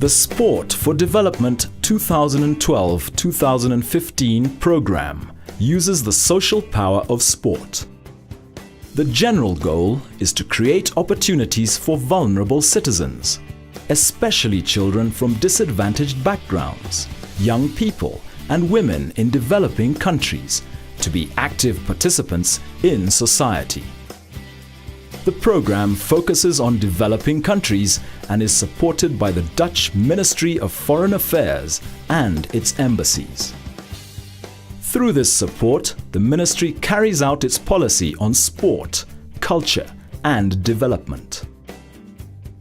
The Sport for Development 2012-2015 program uses the social power of sport. The general goal is to create opportunities for vulnerable citizens, especially children from disadvantaged backgrounds, young people and women in developing countries, to be active participants in society. The program focuses on developing countries and is supported by the Dutch Ministry of Foreign Affairs and its embassies. Through this support, the ministry carries out its policy on sport, culture and development.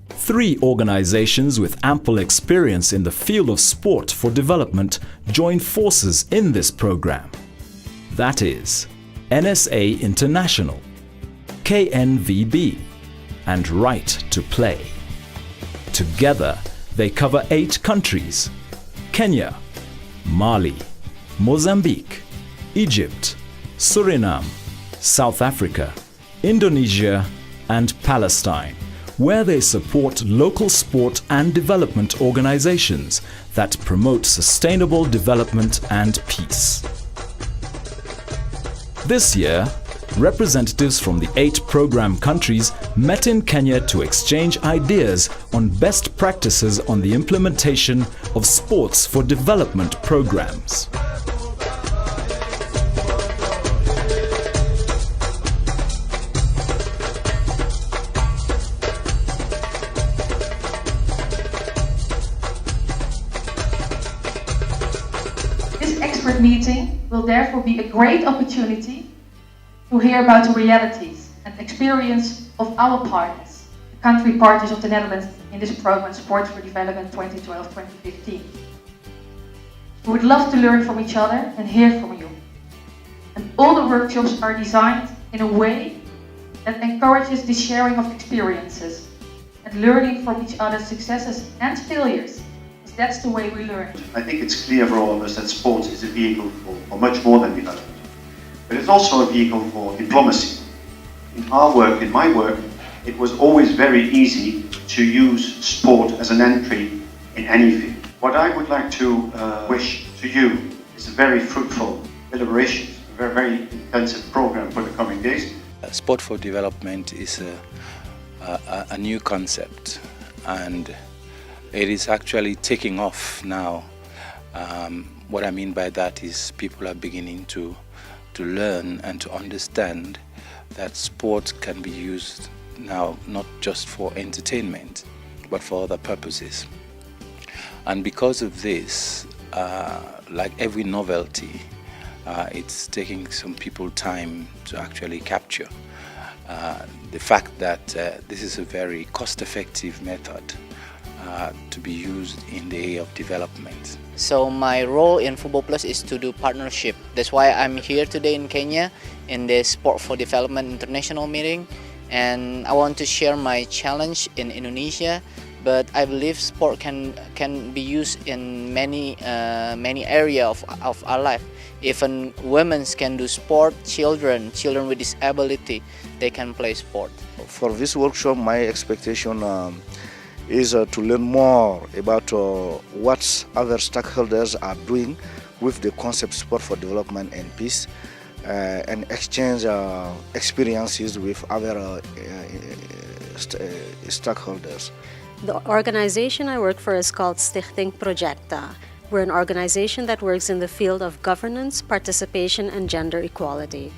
3 organizations with ample experience in the field of sport for development join forces in this program. That is NSA International, KNVB and Right to Play. Together, they cover 8 countries: Kenya, Mali, Mozambique, Egypt, Suriname, South Africa, Indonesia and Palestine, where they support local sport and development organizations that promote sustainable development and peace. This year, representatives from the 8 program countries met in Kenya to exchange ideas on best practices on the implementation of sports for development programs. This expert meeting will therefore be a great opportunity to hear about the realities and experience of our partners, the country partners of the Netherlands in this program Sports for Development 2012-2015. We would love to learn from each other and hear from you. And all the workshops are designed in a way that encourages the sharing of experiences and learning from each other's successes and failures, because that's the way we learn. I think it's clear for all of us that sports is a vehicle for much more than development. But it's also a vehicle for diplomacy. In our work, in my work, it was always very easy to use sport as an entry in any field. What I would like to wish to you is a very fruitful deliberations, a very, very intensive program for the coming days. Sport for development is a new concept, and it is actually taking off now. What I mean by that is people are beginning to learn and to understand that sport can be used now not just for entertainment but for other purposes. And because of this, like every novelty, it's taking some people time to actually capture the fact that this is a very cost-effective method to be used in the area of development. So my role in Football Plus is to do partnership. That's why I'm here today in Kenya in the Sport for Development International meeting, and I want to share my challenge in Indonesia. But I believe sport can be used in many areas of our life. Even women can do sport, children with disability, they can play sport. For this workshop, my expectation is to learn more about what other stakeholders are doing with the concept sport for development and peace, and exchange experiences with other stakeholders. The organization I work for is called Stichting Projecta. We're an organization that works in the field of governance, participation, and gender equality.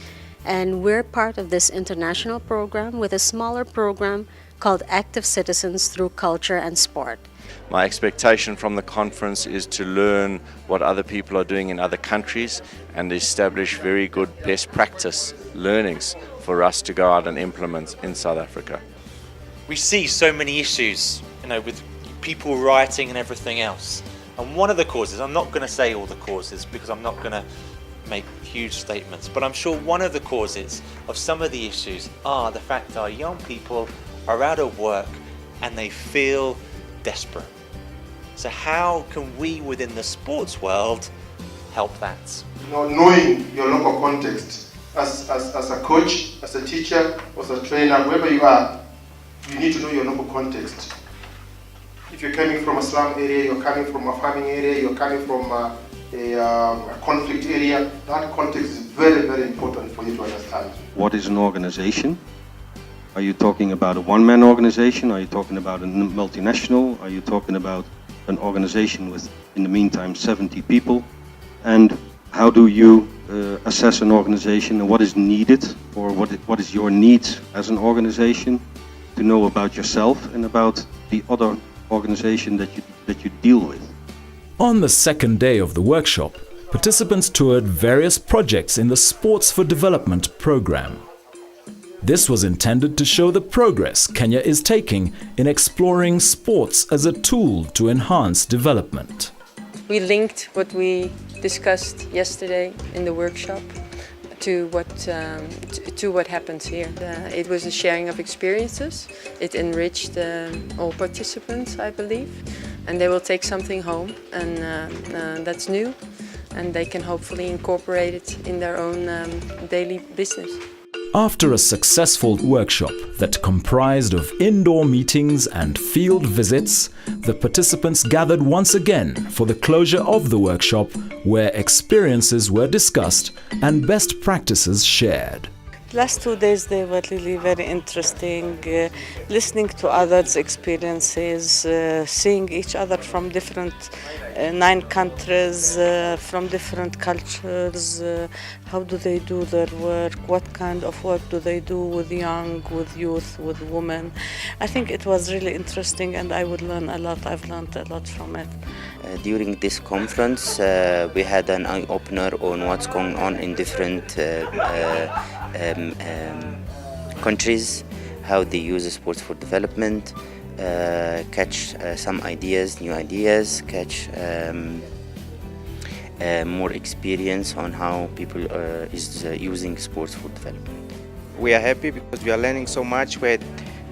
And we're part of this international program with a smaller program called Active Citizens Through Culture and Sport. My expectation from the conference is to learn what other people are doing in other countries and establish very good best practice learnings for us to go out and implement in South Africa. We see so many issues, with people rioting and everything else. And one of the causes, I'm not going to say all the causes because I'm not going to make huge statements, but I'm sure one of the causes of some of the issues are the fact that our young people are out of work and they feel desperate. So how can we within the sports world help that? Knowing your local context, as a coach, as a teacher, as a trainer, wherever you are, you need to know your local context. If you're coming from a slum area, you're coming from a farming area, you're coming from a conflict area, that context is very, very important for you to understand. What is an organization? Are you talking about a one-man organization? Are you talking about a multinational? Are you talking about an organization with, in the meantime, 70 people? And how do you assess an organization, and what is needed, or what is your need as an organization to know about yourself and about the other organization that you deal with? On the second day of the workshop, participants toured various projects in the Sports for Development program. This was intended to show the progress Kenya is taking in exploring sports as a tool to enhance development. We linked what we discussed yesterday in the workshop to what happens here. It was a sharing of experiences. It enriched all participants, I believe, and they will take something home, and that's new, and they can hopefully incorporate it in their own daily business. After a successful workshop that comprised of indoor meetings and field visits, the participants gathered once again for the closure of the workshop, where experiences were discussed and best practices shared. Last 2 days they were really very interesting, listening to others' experiences, seeing each other from different 9 countries, from different cultures, how do they do their work, what kind of work do they do with young, with youth, with women. I think it was really interesting and I would learn a lot. I've learned a lot from it. During this conference, we had an eye-opener on what's going on in different countries, how they use sports for development, catch some ideas, new ideas, catch more experience on how people is using sports for development. We are happy because we are learning so much. We had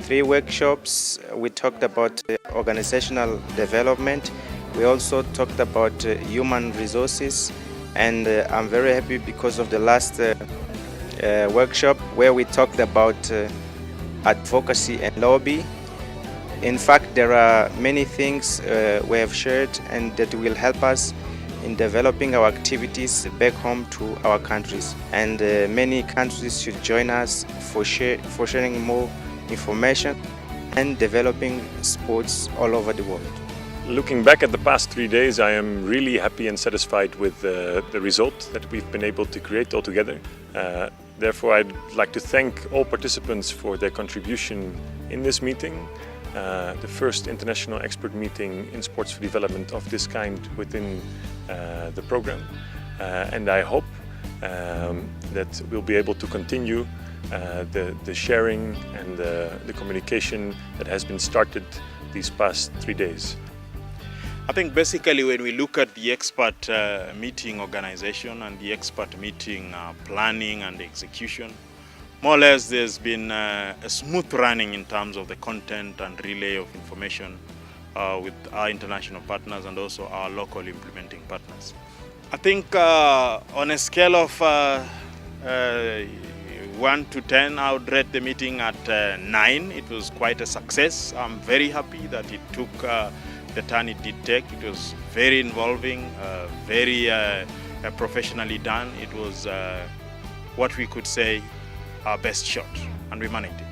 3 workshops. We talked about organizational development. We also talked about human resources, and I'm very happy because of the last workshop where we talked about advocacy and lobby. In fact, there are many things we have shared and that will help us in developing our activities back home to our countries. And many countries should join us for sharing more information and developing sports all over the world. Looking back at the past 3 days, I am really happy and satisfied with the result that we've been able to create altogether. Therefore, I'd like to thank all participants for their contribution in this meeting, the first international expert meeting in sports for development of this kind within the program. And I hope that we'll be able to continue the sharing and the communication that has been started these past 3 days. I think basically when we look at the expert meeting organization and the expert meeting planning and execution, more or less there's been a smooth running in terms of the content and relay of information with our international partners and also our local implementing partners. I think on a scale of 1 to 10, I would rate the meeting at 9. It was quite a success. I'm very happy that it took the turn it did take. It was very involving, very professionally done. It was what we could say our best shot, and we managed it.